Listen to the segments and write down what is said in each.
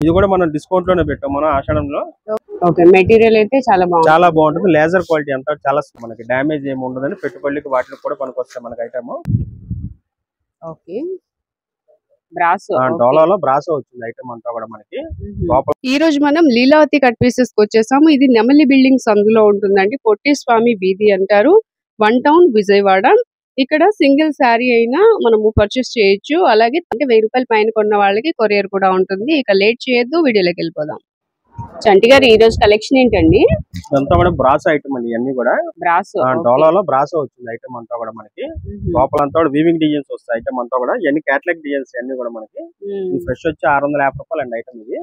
ఇది కూడా మనం డిస్కౌంట్ లోనే పెట్టాం మనం ఆషాఢంలో. ఓకే, మెటీరియల్ అయితే చాలా బాగుంటుంది. లేజర్ క్వాలిటీ అంతా చాలా మనకి డ్యామేజ్ ఏమి ఉండదని పెట్టుబడికి వాటికి కూడా పనికొస్తాయి మనకి ఐటమ్. ఓకే, బ్రాసో డోలాలో బ్రాసో వచ్చింది ఐటమ్ అంతా కూడా మనకి. ఈ రోజు మనం లీలావతి కట్ పీసెస్ కి వచ్చేసాము. ఇది నెమలి బిల్డింగ్స్ అందులో ఉంటుందండి. పొట్టి స్వామి వీధి అంటారు, 1 టౌన్ విజయవాడ. ఇక్కడ సింగిల్ శారీ అయినా మనము పర్చేస్ చేయొచ్చు. అలాగే అంటే 1000 రూపాయల పైన కొన్న వాళ్ళకి కొరియర్ కూడా ఉంటుంది. ఇక లేట్ చేయొద్దు, వీడియోలోకి వెళ్ళిపోదాం. చంటి గారు, ఈ రోజు కలెక్షన్ ఏంటండి? ఇదంతా కూడా బ్రాసో ఐటమ్ అండి. ఇవన్నీ కూడా బ్రాసో, డోలాలో బ్రాసో వచ్చింది ఐటమ్ అంతా కూడా మనకి. లోపలంతా కూడా వీవింగ్ డిజైన్స్ వస్తాయి ఐటమ్ అంతా కూడా. ఇవన్నీ క్యాటలాగ్ డిజైన్స్ అన్ని కూడా మనకి. ఈ ఫ్రెష్ వచ్చి 650 రూపాయలు అండి ఐటమ్ ఇది.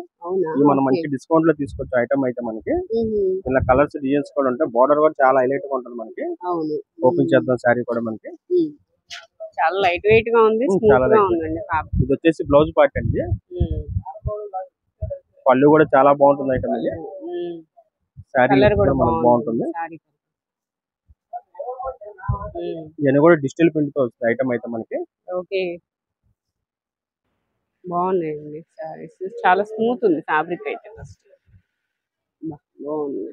ఇది మనం మంచి డిస్కౌంట్ లో తీసుకోవచ్చు ఐటమ్ అయితే మనకి. ఇలా కలర్స్ డిజైన్స్ కూడా ఉంటాయి. బోర్డర్ కూడా చాలా హైలైట్ గా ఉంటుంది మనకి. ఓపెన్ చేద్దాం శారీ కూడా మనకి. చాలా లైట్ వెయిట్ గా ఉంది, స్మూత్ గా ఉందండి. ఇది వచ్చేసి బ్లౌజ్ పార్ట్ అండి. పళ్ళు కూడా చాలా బాగుంటుంది ఐటమ్ ఇది. శారీ కూడా మనకు బాగుంటుంది. ఇవన్నీ కూడా డిజిటల్ ప్రింట్ తో వస్తుంది ఐటమ్ అయితే మనకి. ఓకే, బాగున్నాయండి శారీస్. చాలా స్మూత్ ఉంది ఫ్యాబ్రిక్ అయితే. బాగుంది.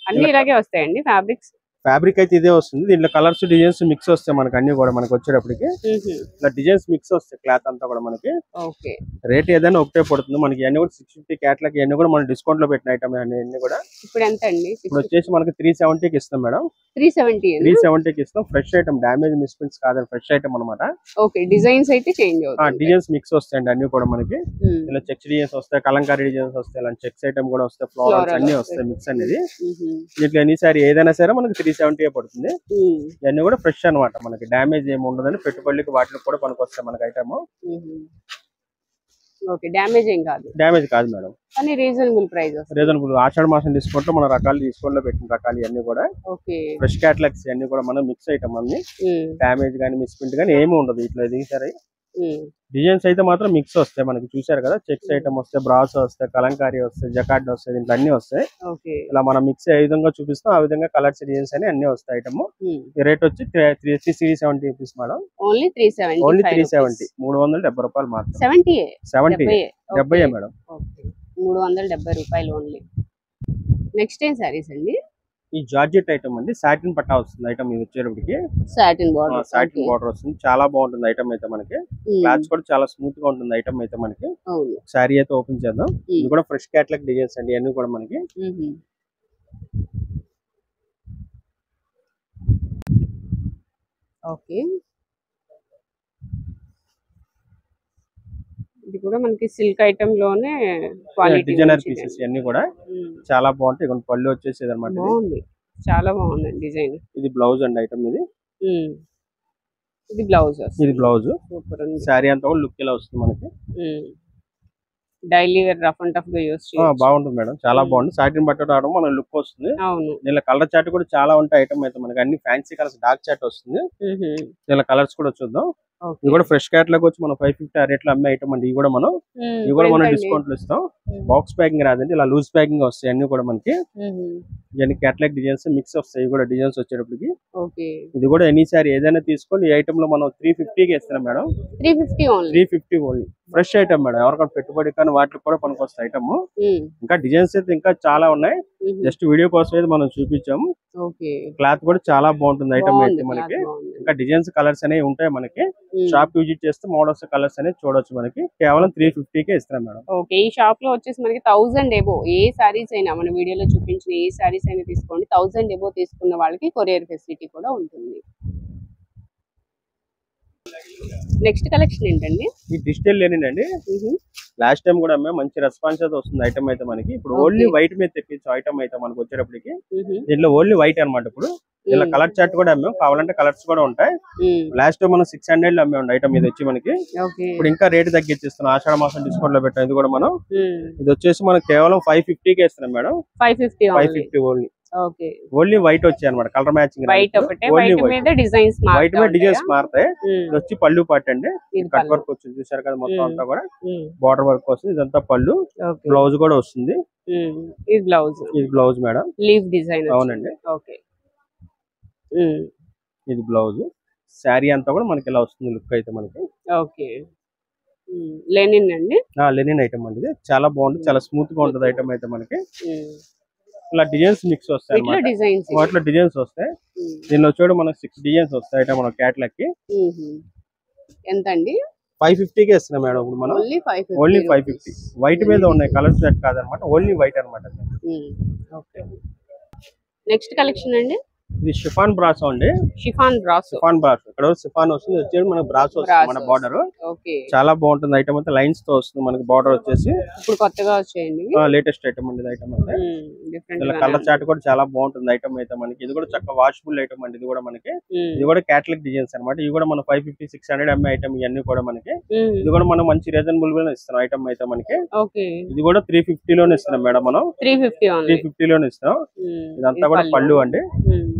అన్ని ఇలాగే వస్తాయండి ఫ్యాబ్రిక్స్? ఫ్యాబ్రిక్ అయితే ఇదే వస్తుంది. దీంట్లో కలర్స్ డిజైన్స్ మిక్స్ వస్తాయి మనకి. అన్ని కూడా మనకి వచ్చేటప్పటికి ఇలా డిజైన్స్ మిక్స్ వస్తాయి. క్లాత్ అంతా కూడా మనకి. ఓకే, రేట్ ఏదైనా ఒకటే పడుతుంది మనకి. అన్ని కూడా 650 క్యాట్లాగ్. ఇవన్నీ కూడా మనం డిస్కౌంట్ లో పెట్టిన ఐటమ్ అన్ని కూడా. ఇప్పుడు ఎంత అండి? ఇప్పుడు వచ్చేసి మనకి 370కి ఇస్తాం మేడం. 370కి ఇస్తాం. ఫ్రెష్ ఐటమ్, డామేజ్ మిస్ప్రింట్స్ కాదండి, ఫ్రెష్ ఐటమ్ అనమాట. ఓకే, డిజైన్స్ అయితే చేంజ్ అవుతాయి. డిజైన్స్ మిక్స్ వస్తాయండి అన్ని కూడా మనకి. ఇలా చెక్స్ డిజైన్స్ వస్తాయి, కలంకారీ డిజైన్స్ వస్తాయి, ఇలా చెక్స్ ఐటమ్ కూడా వస్తాయి, ఫ్లోరల్స్ అన్ని వస్తాయి మిక్స్ అనేది. దీంట్లో ఎన్ని సారీ ఏదైనా సరే మనకి 370 పడుతుంది. ఇవన్నీ కూడా ఫ్రెష్ అనమాట మనకి. డామేజ్ ఏమి ఉండదని పెట్టుబడికి వాటికి కూడా పనికొస్తాయి మనకి ఐటమ్. ఓకే, డ్యామేజ్ ఏం కాదు. డ్యామేజ్ కాదు మేడం, కానీ రీజనబుల్ ప్రైస్. రీజనబుల్. ఆషాఢ మాసం డిస్కౌంట్ లో మన రకాలు డిస్కౌంట్ లో పెట్టిన రకాలు ఇవన్నీ కూడా. ఓకే, ఫ్రెష్ క్యాటలాగ్స్ అన్ని కూడా మనం మిక్స్ ఐటమ్ అన్ని. డామేజ్ గానీ మిస్ప్రింట్ గానీ ఏమి ఉండదు ఇట్లా. ఇది సరే డిజైన్స్ అయితే మాత్రం మిక్స్ వస్తాయి మనకి. చూసారు కదా, చెక్స్ ఐటమ్ వస్తాయి, బ్రాస్ వస్తాయి, కలంకారీ వస్తాయి, జకార్డ్ వస్తాయి, దీంట్లో అన్ని వస్తాయి. ఇలా మనం మిక్స్ ఏ విధంగా చూపిస్తాం ఆ విధంగా కలర్స్ డిజైన్స్ అని అన్ని వస్తాయి ఐటమ్. ఈ రేట్ వచ్చి 370 రూపీస్ మేడం. ఓన్లీ 370, 370 రూపాయలు మాత్రం. 70 మేడం. 370 రూపాయలు ఓన్లీ. నెక్స్ట్ ఏం సారీస్ అండి? ఈ జార్జెట్ ఐటమ్ అండి. సాటిన్ పట్టా వస్తుంది ఐటమ్ ఇది వచ్చేటప్పటికి. సాటిన్ బార్డర్ వస్తుంది. చాలా బాగుంటుంది ఐటమ్ అయితే మనకి. క్లాత్స్ కూడా చాలా స్మూత్ గా ఉంటుంది ఐటమ్ అయితే మనకి. సారీ అయితే ఓపెన్ చేద్దాం. ఇది కూడా ఫ్రెష్ క్యాటలాగ్ డిజైన్స్ అండి అన్ని కూడా మనకి. ఓకే, ఇది కూడా మనకి సిల్క్ ఐటమ్ లోనే డిజైనర్ పీసెస్ అన్ని కూడా చాలా బాగుంటాయి. ఇక్కడ పళ్ళు వచ్చేసి అన్నమాట. బాగుంది, చాలా బాగుంది డిజైన్. ఇది బ్లౌజ్ అండి ఐటమ్ ఇది. ఇది బ్లౌజ్. సూపర్. సారీ అంతా కూడా లుక్ ఇలా వస్తుంది మనకి. Daily wear rough and tough గా యూస్ చేయొచ్చు. బాగుంటుంది మేడం, చాలా బాగుంది. సాటిన్ బట్ట రావడం మన లుక్ వస్తుంది. దీనిలో కలర్ చార్ట్ కూడా చాలా ఉంటాయి ఐటమ్ అయితే మనకి. అన్ని ఫ్యాన్సీ కలర్స్, డార్క్ చార్ట్ వస్తుంది. దీనిలో కలర్స్ కూడా చూద్దాం. ఇది కూడా ఫ్రెష్ క్యాటలాగ్ వచ్చి మనం 550 ఆ రేట్ లో అమ్మే ఐటమ్ అండి. ఇవి కూడా మనం డిస్కౌంట్ లో ఇస్తాం. బాక్స్ ప్యాకింగ్ రాదండి, ఇలా లూజ్ ప్యాకింగ్ వస్తాయి అన్ని కూడా మనకి. ఇవన్నీ క్యాటలాగ్ డిజైన్స్ మిక్స్ వస్తాయి. ఇవి కూడా డిజైన్స్ వచ్చేటప్పటికి. ఇది కూడా ఎనీ సారీ ఏదైనా తీసుకొని ఈ ఐటమ్ లో మనం 350కి ఇస్తున్నాం madam. 350 only. Fresh item madam. ఎవరికైనా పెట్టుబడి కానీ వాటికి కూడా పనికొస్తాయి ఐటమ్. ఇంకా డిజైన్స్ అయితే ఇంకా చాలా ఉన్నాయి. జస్ట్ వీడియో కోసం అయితే మనం చూపించాము. క్లాత్ కూడా చాలా బాగుంటుంది ఐటమ్ అయితే మనకి. ఇంకా డిజైన్స్ కలర్స్ అనేవి ఉంటాయి మనకి. షాప్ విజిట్ చేస్తే మోడల్స్ కలర్స్ అనేది చూడొచ్చు మనకి. కేవలం 350కే ఇస్తున్నాం మేడం. ఓకే, ఈ షాప్ లో వచ్చేసి మనకి 1000 ఎబో ఏ సారీస్ అయినా మన వీడియోలో చూపించిన ఏ సారీస్ అయినా తీసుకోండి. 1000 ఎబో తీసుకున్న వాళ్ళకి కొరియర్ ఫెసిలిటీ కూడా ఉంటుంది. నెక్స్ట్ కలెక్షన్ ఏంటండి? ఈ డిజిటల్ లేనండి. లాస్ట్ టైం కూడా మంచి రెస్పాన్స్ అయితే వస్తుంది ఐటమ్ అయితే మనకి. ఇప్పుడు ఓన్లీ వైట్ మీద తెప్పించు ఐటమ్ అయితే మనకి వచ్చేటప్పటికి. దీంట్లో ఓన్లీ వైట్ అనమాట. ఇప్పుడు ఇలా కలర్ చార్ట్ కూడా అమ్మాం, కావాలంటే కలర్స్ కూడా ఉంటాయి. లాస్ట్ టైం మనం 600 లో అమ్మే ఐటమ్ ఇది వచ్చి మనకి. ఇప్పుడు ఇంకా రేట్ తగ్గించేస్తున్నాం, ఆషాఢ మాసం డిస్కౌంట్ లో పెట్టాం. ఇది కూడా మనం ఇది వచ్చేసి మనం కేవలం 550కే ఇస్తున్నాం మేడం. 550 ఓన్లీ. ఓన్లీ వైట్ వచ్చాయి అనమాట. కలర్ మ్యాచింగ్ వైట్ మీద డిజైన్స్ మారుతాయి. ఇది వచ్చి పళ్ళు పార్ట్ అండి. కట్ వర్క్ వచ్చింది చూసారు కదా, మొత్తం అంతా కూడా బార్డర్ వర్క్ వస్తుంది. ఇదంతా పళ్ళు. బ్లౌజ్ కూడా వస్తుంది. ఇది బ్లౌజ్ మేడం. Leave design. అవునండి. ఇది బ్లౌజ్. శారీ అంతా కూడా మనకి ఇలా వస్తుంది లుక్ అయితే మనకి. లెనిన్ అండి. లెనిన్ ఐటమ్ అండి. ఇది చాలా బాగుంటుంది, చాలా స్మూత్ గా ఉంటుంది ఐటమ్ అయితే మనకి. ఇలా డిజైన్స్ మిక్స్ వస్తాయి అన్నమాట. వాటిలో డిజైన్స్ వస్తాయి. దీనిలో చూడు మనకి 6 డిజైన్స్ వస్తాయి ఐటమ్ మన క్యాట్లాగ్ కి. ఎంత అండి? 550 కి ఇస్తున్నాం మేడం. ఇప్పుడు మనం ఓన్లీ 550. వైట్ మీద ఉన్నాయి, కలర్ సెట్ కాదనమాట, ఓన్లీ వైట్ అనమాట. నెక్స్ట్ కలెక్షన్ అండి, ఇది షిఫాన్ బ్రాసో అండి. షిఫాన్ బ్రాసో ఇక్కడ షిఫాన్ వస్తుంది, వచ్చేది మనకి బ్రాసో వస్తుంది మన బార్డర్. చాలా బాగుంటుంది ఐటమ్ అంతా, లైన్స్ తో వస్తుంది మనకి బార్డర్ వచ్చేసి. ఇప్పుడు కొత్తగా వచ్చేయండి, లేటెస్ట్ ఐటమ్ అండి ఐటమ్ అంటే. కలర్ చార్ట్ కూడా చాలా బాగుంటుంది ఐటమ్ అయితే మనకి. ఇది కూడా చక్కగా వాషబుల్ ఐటమ్ అండి. ఇది కూడా మనకి, ఇది కూడా క్యాటలాగ్ డిజైన్స్ అనమాట. ఇది కూడా మన 550, 600 ఎంఏ ఐటమ్ ఇవన్నీ కూడా మనకి. ఇది కూడా మనం మంచి రీజనబుల్ గా ఇస్తున్నాం ఐటమ్ అయితే మనకి. ఇది కూడా 350 లోనే ఇస్తున్నాం మేడం మనం. 350 లోనే ఇస్తాం. ఇదంతా కూడా పళ్ళు అండి.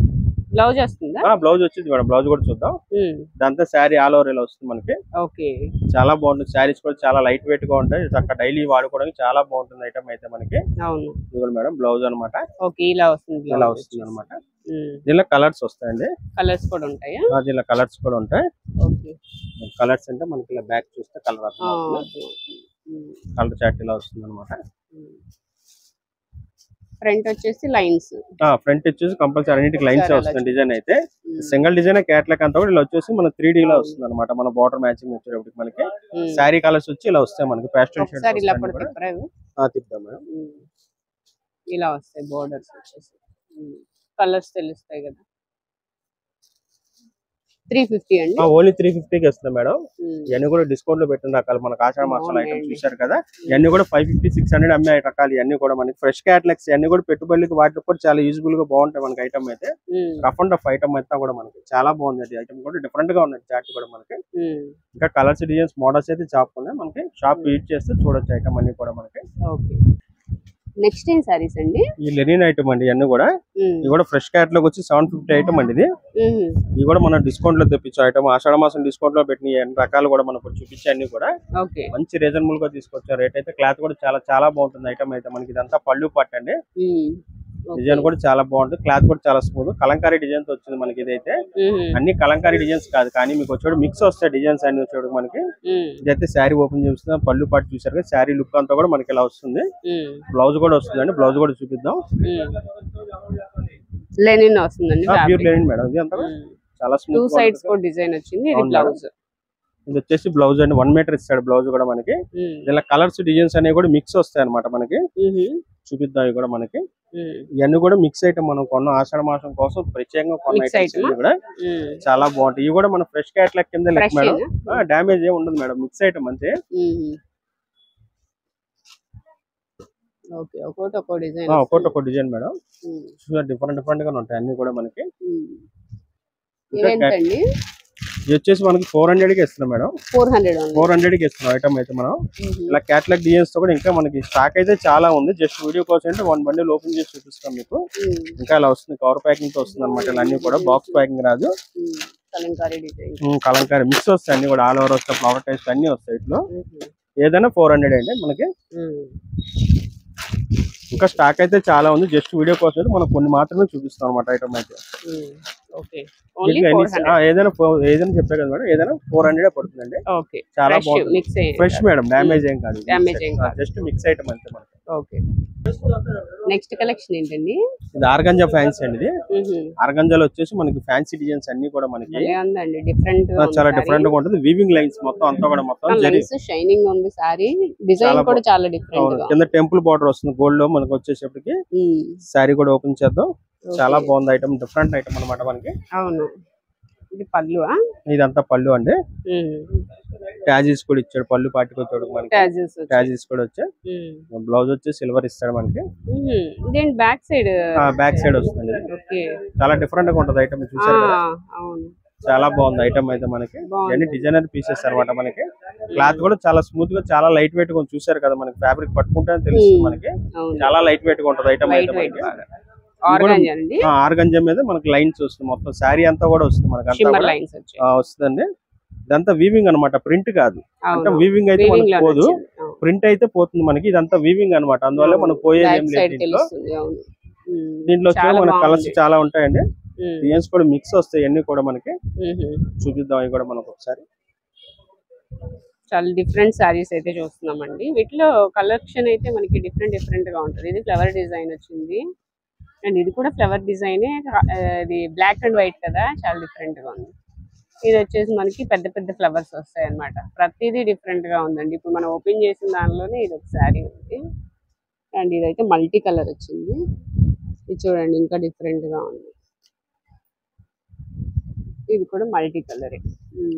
బ్లౌజ్ వస్తుందా? బ్లౌజ్ వచ్చింది మేడం, బ్లౌజ్ కూడా చూద్దాం. ఇదంతా శారీ ఆల్ ఓవర్ ఇలా వస్తుంది మనకి. చాలా బాగుంటుంది. శారీస్ కూడా చాలా లైట్ వెయిట్ గా ఉంటాయి, చక్కగా డైలీ వాడుకోవడానికి చాలా బాగుంటుంది ఐటమ్ అయితే మనకి. ఇది కూడా మేడం బ్లౌజ్ అనమాట. ఇలా వస్తుంది అనమాట. దీనిలో కలర్స్ వస్తాయండి. కలర్స్ కూడా ఉంటాయి. దీనిలో కలర్స్ కూడా ఉంటాయి. కలర్స్ అంటే మనకి ఇలా బ్యాక్ చూస్తే కలర్ కలర్ చార్ట్ ఇలా వస్తుంది అనమాట. ఫ్రంట్ వచ్చేసి లైన్స్, ఫ్రంట్ వచ్చేసి కంపల్సరీ అన్నిటికి లైన్స్ వస్తుంది డిజైన్ అయితే. సింగిల్ డిజైన్ క్యాట్లాగ్ అంతా కూడా ఇలా వచ్చేసి మన 3D లా వస్తుంది అనమాట. మన బార్డర్ మ్యాచింగ్ వచ్చేటప్పటికి మనకి శారీ కలర్స్ వచ్చి ఇలా వస్తాయి మనకి. పేస్టల్ షేడ్స్ తిప్పుదాం మేడం. ఇలా వస్తాయి బోర్డర్స్ వచ్చేసి, కలర్స్ తెలుస్తాయి కదా. 350 అండి. ఓన్లీ 350 కి వస్తుంది మేడం. ఇవన్నీ కూడా డిస్కౌంట్ లో పెట్టిన రకాలు మనకు ఆషాఢ మాసాల ఐటమ్స్ చూసారు కదా. ఇవన్నీ కూడా 550, 600 అమ్మే రకాలు. ఇవన్నీ కూడా మనకి ఫ్రెష్ క్యాటలాగ్స్. ఇవన్నీ కూడా పెట్టుబడులకి వాటికి కూడా చాలా యూజ్ఫుల్ గా బాగుంటాయి మనకి ఐటమ్ అయితే. రఫ్ అండ్ రఫ్ ఐటమ్ అయితే కూడా మనకి చాలా బాగుంది. ఐటమ్ కూడా డిఫరెంట్ గా ఉన్నాయి చార్ట్ కూడా మనకి. ఇంకా కలర్స్, డిజైన్స్, మోడల్స్ అయితే షాప్ ఉన్నాయి మనకి. షాప్ విజిట్ చేస్తే చూడొచ్చు ఐటమ్ అన్ని కూడా మనకి. నెక్స్ట్ ఏం సారీస్ అండి? ఈ లెనిన్ ఐటమ్ అండి. ఇవన్నీ కూడా ఇది కూడా ఫ్రెష్ క్యాట్లాగ్ వచ్చి 750 ఐటమ్ అండి. ఇది కూడా మనం డిస్కౌంట్ లో తెప్పించే ఐటమ్. ఆషాఢ మాసం డిస్కౌంట్ లో పెట్టిన రకాలు కూడా మనకు చూపించే అన్ని కూడా మంచి రీజనబుల్ గా తీసుకొచ్చారు. రేట్ అయితే క్లాత్ కూడా చాలా చాలా బాగుంటుంది ఐటమ్ అయితే మనకి. ఇదంతా పళ్ళు పట్టు అండి. డిజైన్ కూడా చాలా బాగుంటుంది, క్లాత్ కూడా చాలా స్మూత్. కలంకారీ డిజైన్స్ వచ్చింది మనకి. ఇదైతే అన్ని కలంకారీ డిజైన్స్ కాదు, కానీ మీకు వచ్చేడు మిక్స్ వస్తాయి డిజైన్స్ అన్ని వచ్చేడు మనకి. ఇదైతే శారీ ఓపెన్ చేస్తున్నా, పళ్ళు పాటు చూసారు కదా. శారీ లుక్ అంతా కూడా మనకి ఇలా వస్తుంది. బ్లౌజ్ కూడా వస్తుంది అండి, బ్లౌజ్ కూడా చూపిద్దాం. లెనిన్ వస్తుందండి, ప్యూర్ లెనిన్ మేడం. ఇది అంతా చాలా స్మూత్. 2 సైడ్స్ కూడా డిజైన్ వచ్చింది. ఇది బ్లౌజ్. ఇది వచ్చేసి బ్లౌజ్ అండి. 1 మీటర్ ఇస్తాడు బ్లౌజ్ కూడా మనకి. ఇలా కలర్స్, డిజైన్స్ అనేవి కూడా మిక్స్ వస్తాయి అనమాట మనకి. చూపిద్దాం. ఇవి కూడా మనకి ఇవన్నీ కూడా మిక్స్ ఐటమ్. మనం కొన్న ఆషాఢ మాసం కోసం ప్రత్యేకంగా కొన్న ఐటమ్స్ కూడా చాలా బాగుంటాయి. ఇవి కూడా మన ఫ్రెష్ క్యాట్లాగ్ కింద లెక్క మేడం. డామేజ్ ఏమి ఉండదు మేడం, మిక్స్ ఐటమ్ అంతే. ఒక్కొక్క డిజైన్ మేడం. డిఫరెంట్ డిఫరెంట్ గా ఉంటాయి అన్ని కూడా మనకి. ఇది వచ్చేసి మనకి 400 కి ఇస్తున్నాం మేడం. 400 కి ఇస్తున్నాం ఐటమ్ అయితే మనం. ఇలా క్యాట్లాగ్ డిజైన్స్ తో కూడా ఇంకా మనకి స్టాక్ అయితే చాలా ఉంది. జస్ట్ వీడియో కోసం అంటే 1 బండిల్ ఓపెన్ చేసి చూపిస్తాం మీకు. ఇంకా ఇలా వస్తుంది, కవర్ ప్యాకింగ్ తో వస్తుంది అనమాట. ఇలా అన్ని కూడా బాక్స్ ప్యాకింగ్ రాదు, కలంకారీ మిక్స్ వస్తాయి అన్ని కూడా. ఆల్ ఓవర్ వస్తాయి, ఫ్లవర్ టైప్స్ అన్ని వస్తాయి. ఇట్లా ఏదైనా 400 అండి మనకి. ఇంకా స్టాక్ అయితే చాలా ఉంది. జస్ట్ వీడియో కోసం అయితే మనం కొన్ని మాత్రమే చూపిస్తాం అనమాట ఐటమ్ అయితే. ఏదైనా చెప్పే కదా మేడం, ఏదైనా 400 పడుతుందండి. చాలా బాగుంది, ఫ్రెష్ మేడం, డామేజ్ ఏం కాదు, జస్ట్ మిక్స్ ఐటమ్ అంతే మనకి. నెక్స్ట్ కలెక్షన్ ఏంటండి? ఇది ఆర్గంజా ఫ్యాన్సీ అండి. ఇది ఆర్గంజాలో వచ్చేసి మనకి ఫ్యాన్సీ డిజైన్స్ అన్ని కూడా మనకి చాలా డిఫరెంట్ గా ఉంటుంది. వీవింగ్ లైన్స్ మొత్తం అంతా కూడా మొత్తం షైనింగ్ ఉంది. సారీ డిజైన్ కూడా చాలా డిఫరెంట్. కింద టెంపుల్ బార్డర్ వస్తుంది గోల్డ్ లో మనకి. వచ్చేసప్పటికి సారీ కూడా ఓపెన్ చేద్దాం. చాలా బాగుంది ఐటమ్, డిఫరెంట్ ఐటమ్ అనమాట మనకి. అవును, ఇది పళ్ళు. ఇదంతా పళ్ళు అండి. ట్యాజెస్ కూడా ఇచ్చాడు, పళ్ళు పాటికి వచ్చాడు మనకి. ట్యాజెస్ కూడా వచ్చాయి. బ్లౌజ్ వచ్చి సిల్వర్ ఇస్తాడు మనకి. బ్యాక్ సైడ్ వస్తుంది. చాలా డిఫరెంట్ గా ఉంటది ఐటమ్, చూసారు కదా. చాలా బాగుంది ఐటమ్ అయితే మనకి. ఇవన్నీ డిజైనర్ పీసెస్ అనమాట మనకి. క్లాత్ కూడా చాలా స్మూత్ గా, చాలా లైట్ వెయిట్ గా చూసారు కదా మనకి. ఫ్యాబ్రిక్ పట్టుకుంటే తెలుస్తుంది మనకి. చాలా లైట్ వెయిట్ గా ఉంటది ఐటమ్ అయితే మనకి. ఆర్గంజా మీద మనకి లైన్స్ వస్తుంది మొత్తం. శారీ అంతా కూడా వస్తుంది మనకి, అంతా వస్తుందండి. ఇదంతా వీవింగ్ అనమాట, ప్రింట్ కాదు. అంటే వీవింగ్ అయితే మనకి పోదు, ప్రింట్ అయితే పోతుంది మనకి. ఇదంతా వీవింగ్ అనమాట, అందువల్ల మనకు పోయేది ఏం లేదు దీంట్లో. దీంట్లో మనకి కలర్స్ చాలా ఉంటాయండి. డిజైన్స్ కూడా మిక్స్ వస్తాయి అన్ని కూడా మనకి. చూపిద్దాం ఇవి కూడా మనకు ఒకసారి. చాలా డిఫరెంట్ శారీస్ అయితే చూస్తున్నామండి. వీటిలో కలెక్షన్ అయితే మనకి డిఫరెంట్ గా ఉంటుంది. ఇది ఫ్లవర్ డిజైన్ వచ్చింది అండ్ ఇది కూడా ఫ్లవర్ డిజైనే. ఇది బ్లాక్ అండ్ వైట్ కదా, చాలా డిఫరెంట్ గా ఉంది. ఇది వచ్చేసి మనకి పెద్ద ఫ్లవర్స్ వస్తాయి అన్నమాట. ప్రతిదీ డిఫరెంట్ గా ఉందండి. ఇప్పుడు మనం ఓపెన్ చేసిన దానిలోనే ఇది ఒక శారీ ఉంది అండ్ ఇదైతే మల్టీ కలర్ వచ్చింది. ఇది చూడండి ఇంకా డిఫరెంట్ గా ఉంది. ఇది కూడా మల్టీ కలర్.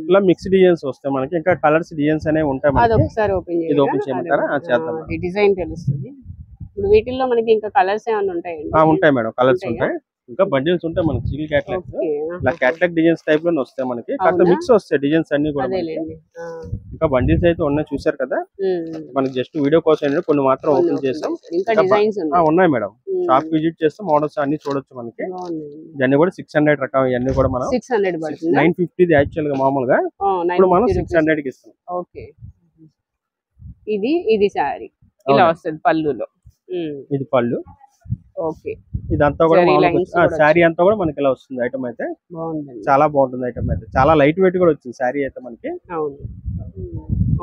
ఇలా మిక్స్ డిజైన్స్ వస్తాయి మనకి. ఇంకా కలర్స్ డిజైన్స్ అనేవి ఉంటాయి మనకి. అది ఒకసారి ఓపెన్ ఇది ఓపెన్ చేయమంటారా? చేద్దాం. డిజైన్ తెలుస్తుంది. ఇప్పుడు వీటిల్లో మనకి ఇంకా కలర్స్ ఏమైనా ఉంటాయండి? ఉంటాయి మేడం, కలర్స్ ఉంటాయి. ఇంకా బండిల్స్ ఉంటాయి మనకి. సింగిల్ క్యాటలాగ్స్ ఇలా క్యాటలాగ్ డిజైన్స్ టైప్ లోనే వస్తాయి మనకి. కాకపోతే మిక్స్ వస్తాయి డిజైన్స్ అన్ని కూడా. ఇంకా బండిల్స్ అయితే ఉన్నాయి చూసారు కదా. మనకి జస్ట్ వీడియో కోసం కొన్ని మాత్రం ఓపెన్ చేసాం. ఉన్నాయి మేడం. షాప్ విజిట్ చేస్తే మోడల్స్ అన్ని చూడొచ్చు మనకి. ఇవన్నీ కూడా 600 రకం. ఇవన్నీ కూడా మనం 950 యాక్చువల్ గా మామూలుగా, ఇప్పుడు మనం 600 కి ఇస్తాం. ఓకే, ఇది సారీ ఇలా వస్తుంది పళ్ళులో. ఇది పళ్ళు. ఓకే, ఇదంతా కూడా శారీ అంతా కూడా మనకి ఇలా వస్తుంది. ఐటమ్ అయితే చాలా బాగుంటుంది. ఐటమ్ అయితే చాలా లైట్ వెయిట్ కూడా వచ్చింది శారీ అయితే మనకి.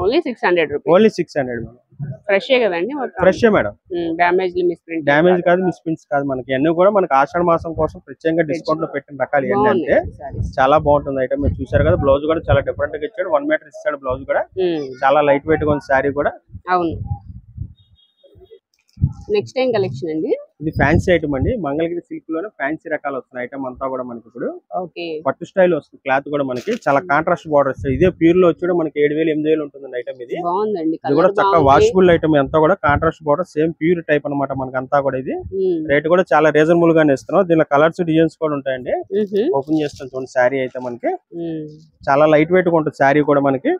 Only 600 rupees. Only 600 madam. Fresh కదండి? Fresh madam. డ్యామేజ్ కాదు, మిస్ ప్రింట్స్ కాదు. మనకి అన్ని కూడా మనకి ఆషాఢ మాసం కోసం ప్రత్యేకంగా డిస్కౌంట్ లో పెట్టిన రకాలు ఏంటంటే చాలా బాగుంటుంది ఐటమ్. మీరు చూసారు కదా. బ్లౌజ్ కూడా చాలా డిఫరెంట్ గా ఇచ్చాడు. 1 మీటర్ ఇచ్చాడు బ్లౌజ్ కూడా. చాలా లైట్ వెయిట్ గా ఉంది శారీ కూడా. అవును. నెక్స్ట్ టైం కలెక్షన్ అండి. ఇది ఫ్యాన్సీ ఐటమ్ అండి. మంగళగిరి సిల్క్ లోనే ఫ్యాన్సీ రకాలు వస్తున్నాయి. ఐటమ్ అంతా కూడా మనకి ఇప్పుడు పట్టు స్టైల్ వస్తుంది. క్లాత్ కూడా మనకి చాలా కాంట్రాస్ట్ బార్డర్ వస్తాయి. ఇదే ప్యూర్ లో వచ్చి మనకి 7000 8000 ఉంటుంది ఐటమ్. ఇది కూడా చక్కగా వాషబుల్ ఐటమ్. అంతా కూడా contrast border same pure type అనమాట మనకి అంతా కూడా. ఇది రేట్ కూడా చాలా రీజనబుల్ గానే ఇస్తున్నాం. దీనిలో కలర్స్ డిజైన్స్ కూడా ఉంటాయండి. ఓపెన్ చేస్తాం చూడండి. శారీ అయితే మనకి చాలా లైట్ వెయిట్ గా ఉంటుంది శారీ కూడా మనకి.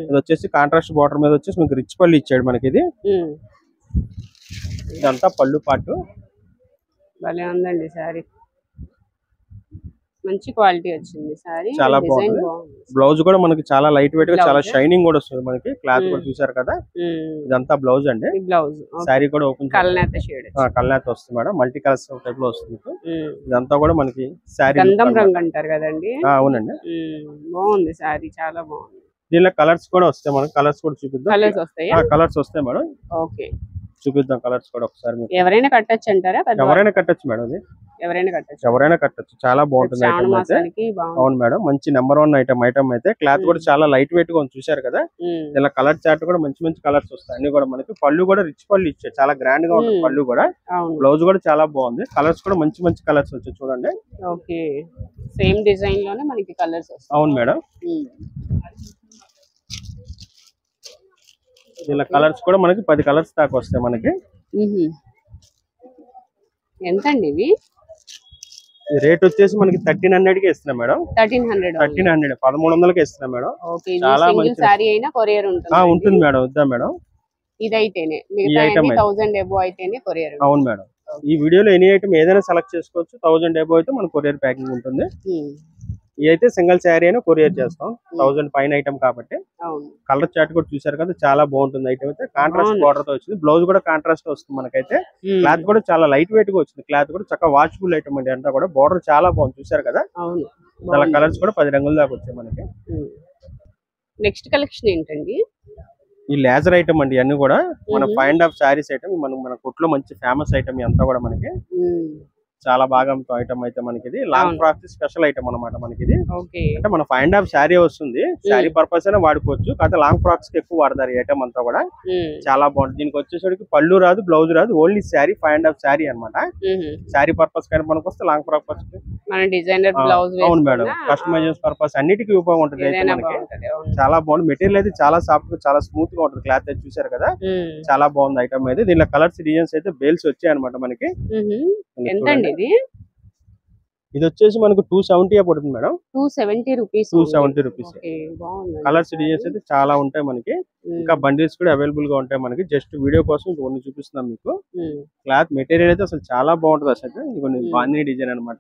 ఇది వచ్చేసి కాంట్రాస్ట్ బార్డర్ మీద వచ్చేసి మనకి రిచ్ పళ్ళు ఇచ్చాడు మనకి. ఇది ఇదంతా పళ్ళు పాటు. భలే ఉందండి సారీ. మంచి క్వాలిటీ వచ్చింది సారీ. చాలా బాగుంది. బ్లౌజ్ కూడా మనకి చాలా లైట్ వెయిట్ గా చాలా షైనింగ్ కూడా వస్తుంది మనకి. క్లాత్ కూడా చూసారు కదా. ఇదంతా బ్లౌజ్ అండి. బ్లౌజ్ సారీ కూడా ఓపెన్ కల్నేత షేడ్. కల్నేత వస్తుంది మేడం. మల్టీ కలర్స్ టైప్ లో వస్తుంది. ఇదంతా కూడా మనకి సారీ గంధం రంగు అంటారు కదండి. అవునండి. బాగుంది సారీ, చాలా బాగుంది. దీనిలో కలర్స్ కూడా వస్తాయి. మనం కలర్స్ కూడా చూపిద్దాం. కలర్స్ వస్తాయి. కలర్స్ వస్తాయి మేడం. ఓకే, చూపిద్దాం కలర్స్ కూడా ఒకసారి. ఎవరైనా కట్టొచ్చు అంటారా? ఎవరైనా కట్టొచ్చు మేడం. ఇది ఎవరైనా కట్టొచ్చు. చాలా బాగుంటుంది ఐటమ్ అయితే. అవును మేడం, మంచి నెంబర్ 1 ఐటమ్ అయితే. క్లాత్ కూడా చాలా లైట్ వెయిట్ గా ఉంది చూసారు కదా. ఇలా కలర్ చార్ట్ కూడా మంచి కలర్స్ వస్తాయి అన్ని కూడా మనకి. పళ్ళు కూడా రిచ్ పళ్ళు ఇచ్చారు. చాలా గ్రాండ్ గా ఉంటుంది పళ్ళు కూడా. బ్లౌజ్ కూడా చాలా బాగుంది. కలర్స్ కూడా మంచి కలర్స్ వచ్చాయి చూడండి. ఓకే, సేమ్ డిజైన్ లోనే మనకి కలర్స్ వస్తాయి. అవును మేడం. ఇలా కలర్స్ కూడా మనకి 10 కలర్స్ దాకా వస్తాయి మనకి. ఎంత అండి ఇవి? రేట్ వచ్చేసి మనకి 1300 కి ఇస్తున్నాం మేడం. 1300 1300కి ఇస్తున్నాం మేడం. చాలా మంచి సారీ అయినా కొరియర్ ఉంటుంది. ఉంటుంది మేడం. వద్దా మేడం? ఇదైతేనే 1000 ఎబో అయితేనే కొరియర్. అవును మేడం. ఈ వీడియోలో ఎనీ ఐటమ్ ఏదైనా సెలెక్ట్ చేసుకోవచ్చు. 1000 ఎబో అయితే మన కొరియర్ ప్యాకింగ్ ఉంటుంది. ఇదైతే సింగిల్ శారీ అయినా కొరియర్ చేస్తాం. 1000 పైన ఐటమ్ కాబట్టి. కలర్ చార్ట్ కూడా చూసారు కదా, చాలా బాగుంటుంది ఐటమ్ అయితే. కాంట్రాస్ట్ బార్డర్ తో వచ్చింది. బ్లౌజ్ కూడా కాంట్రాస్ట్ వస్తుంది మనకైతే. క్లాత్ కూడా చాలా లైట్ వెయిట్ గా వచ్చింది. క్లాత్ కూడా చక్కగా వాషబుల్ ఐటమ్ అండి. అంతా కూడా బార్డర్ చాలా బాగుంది చూసారు కదా. చాలా కలర్స్ కూడా 10 రంగుల దాకా వచ్చాయి మనకి. నెక్స్ట్ కలెక్షన్ ఏంటండి? ఈ లేజర్ ఐటమ్ అండి. అన్ని కూడా మన 5.5 శారీస్ ఐటమ్. మన కొట్లో మంచి ఫేమస్ ఐటమ్ అంతా కూడా మనకి. చాలా బాగా ఐటమ్ అయితే మనకి. ఇది లాంగ్ ఫ్రాక్ స్పెషల్ ఐటమ్ అనమాట మనకి. ఇది అంటే మన 5.5 శారీ వస్తుంది. శారీ పర్పస్ అయినా వాడుకోవచ్చు. కాకపోతే లాంగ్ ఫ్రాక్స్ కి ఎక్కువ వాడతారు ఈ ఐటమ్ అంతా కూడా. చాలా బాగుంటుంది. దీనికి వచ్చేసరికి పళ్ళు రాదు, బ్లౌజ్ రాదు. ఓన్లీ శారీ 5.5 శారీ అనమాట. శారీ పర్పస్ కానీ మనకు వస్తే లాంగ్ ఫ్రాక్ అవును మేడం. కస్టమైజేషన్ పర్పస్ అన్నిటికీ ఉపయోగం ఉంటుంది అయితే మనకి. చాలా బాగుంది. మెటీరియల్ అయితే చాలా సాఫ్ట్ గా చాలా స్మూత్ గా ఉంటుంది. క్లాత్ అయితే చూసారు కదా, చాలా బాగుంది ఐటమ్ అయితే. దీనిలో కలర్స్ డిజైన్స్ అయితే బేల్స్ వచ్చాయి అనమాట మనకి. ఇది వచ్చేసి మనకు 270 పడుతుంది madam. 270 rupees. 270 rupees. Colours designs అయితే చాలా ఉంటాయి మనకి. ఇంకా బండిల్స్ కూడా అవైలబుల్ గా ఉంటాయి మనకి. జస్ట్ వీడియో కోసం కొన్ని చూపిస్తున్నాం మీకు. క్లాత్ మెటీరియల్ అయితే అసలు చాలా బాగుంటుంది. అసలు ఇది బాందిని డిజైన్ అనమాట.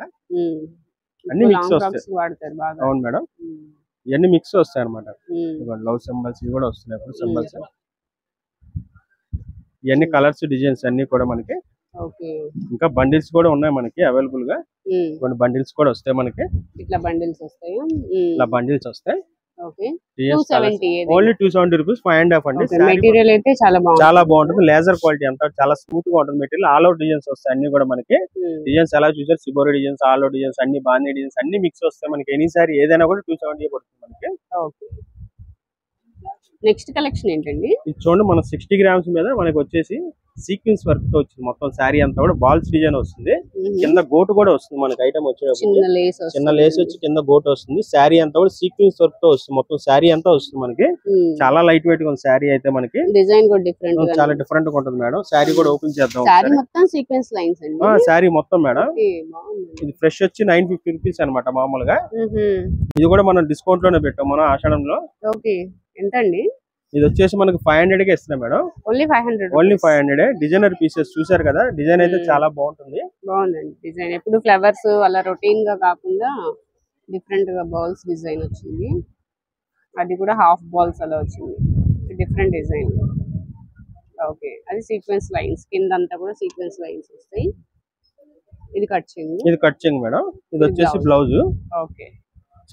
అన్ని మిక్స్ వస్తాయి. అవును మేడం, ఇవన్నీ మిక్స్ వస్తాయి అనమాట. లవ్ సింబల్స్ ఇవి కూడా వస్తున్నాయి. ఇప్పుడు సింబల్స్ ఇవన్నీ కలర్స్ డిజైన్స్ అన్ని కూడా మనకి. ఇంకా బండిల్స్ కూడా ఉన్నాయి మనకి అవైలబుల్ గా. కొన్ని బండిల్స్ కూడా వస్తాయి మనకి. ఇట్లా బండిల్స్ వస్తాయి. ఇలా బండిల్స్ వస్తాయి. ఓన్లీ 270 రూపీస్ 5.5 అండి. మెటీరియల్ అయితే చాలా బాగుంటుంది. లేజర్ క్వాలిటీ అంతా చాలా స్మూత్ గా ఉంటుంది మెటీరియల్. ఆల్ అవుట్ డిజైన్స్ వస్తాయి అన్ని కూడా మనకి. డిజైన్స్ ఎలా చూసారు, shibori designs, all out designs, అన్ని బాందీ డిజైన్స్ అన్ని మిక్స్ వస్తాయి మనకి. ఎనీ సారీ ఏదైనా కూడా 270 పడుతుంది మనకి. నెక్స్ట్ కలెక్షన్ ఏంటండి? ఇది చూడండి, మన 60 గ్రామ్స్ మీద మనకి వచ్చేసి సీక్వెన్స్ వర్క్ తో వచ్చింది మొత్తం శారీ అంతా కూడా. బాల్స్ డిజైన్ వస్తుంది, కింద గోటు కూడా వస్తుంది మనకి. ఐటమ్ వచ్చేటప్పుడు చిన్న లేస్ వచ్చి కింద గోటు వస్తుంది. శారీ అంతా కూడా సీక్వెన్స్ వర్క్ తో వస్తుంది, మొత్తం శారీ అంతా వస్తుంది మనకి. చాలా లైట్ వెయిట్ గా ఉంది శారీ అయితే మనకి. డిజైన్ కూడా డిఫరెంట్, చాలా డిఫరెంట్ గా ఉంటుంది మేడం. శారీ కూడా ఓపెన్ చేద్దాం. శారీ మొత్తం సీక్వెన్స్ లైన్స్ అండి. శారీ మొత్తం మేడం. ఇది ఫ్రెష్ వచ్చి 950 రూపీస్ అనమాట మామూలుగా. ఇది కూడా మనం డిస్కౌంట్ లోనే పెట్టాం మనం ఆషాఢంలో. ఎంత అండి? ఇది వచ్చేసి మనకి 500 కే ఇస్తున్నాం madam. Only 500. Only 500. Designer pieces చూసారు కదా, డిజైన్ అయితే చాలా బాగుంటుంది. బాగుందండి డిజైన్. ఎప్పుడు ఫ్లవర్స్ అలా రొటీన్ గా కాకుండా డిఫరెంట్ గా బాల్స్ డిజైన్ వచ్చింది. అది కూడా హాఫ్ బాల్స్ అలా వచ్చింది, డిఫరెంట్ డిజైన్. ఓకే, అది సీక్వెన్స్ లైన్స్, కింద అంతా కూడా సీక్వెన్స్ లైన్స్ వస్తాయి. ఇది కట్చింగ్ మేడం. ఇది వచ్చేసి బ్లౌజ్. ఓకే,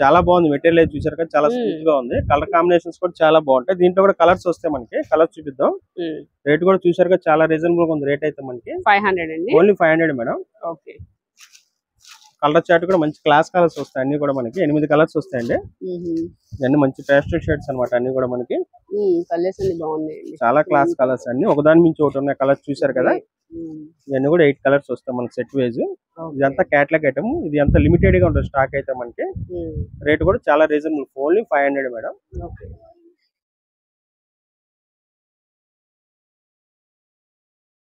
చాలా బాగుంది మెటీరియల్ అయితే చూసారు కదా, చాలా స్మూత్ గా ఉంది. కలర్ కాంబినేషన్స్ కూడా చాలా బాగుంటాయి. దీంట్లో కూడా కలర్స్ వస్తాయి మనకి. కలర్స్ చూపిద్దాం. రేట్ కూడా చూసారు కదా, చాలా రీజనబుల్ గా ఉంది రేట్ అయితే మనకి. 500 అండి. Only 500 madam. Okay, colour chart కూడా మంచి క్లాస్ కలర్స్ వస్తాయి అన్ని కూడా మనకి. 8 కలర్స్ వస్తాయండి. ఇవన్నీ మంచి పేస్టల్ షేడ్స్ అనమాట అన్ని కూడా మనకి. కలర్స్ అన్ని బాగున్నాయి, చాలా క్లాస్ కలర్స్ అన్ని. ఒకదాని మించి ఒకటి ఉన్నాయి కలర్స్ చూసారు కదా. ఇవన్నీ కూడా 8 కలర్స్ వస్తాయి మనకి సెట్ వైజ్. ఇదంతా క్యాట్లాగ్ ఐటమ్. ఇది అంతా లిమిటెడ్ గా ఉంటుంది స్టాక్ అయితే మనకి. రేట్ కూడా చాలా రీజనబుల్, ఓన్లీ 500 మేడం.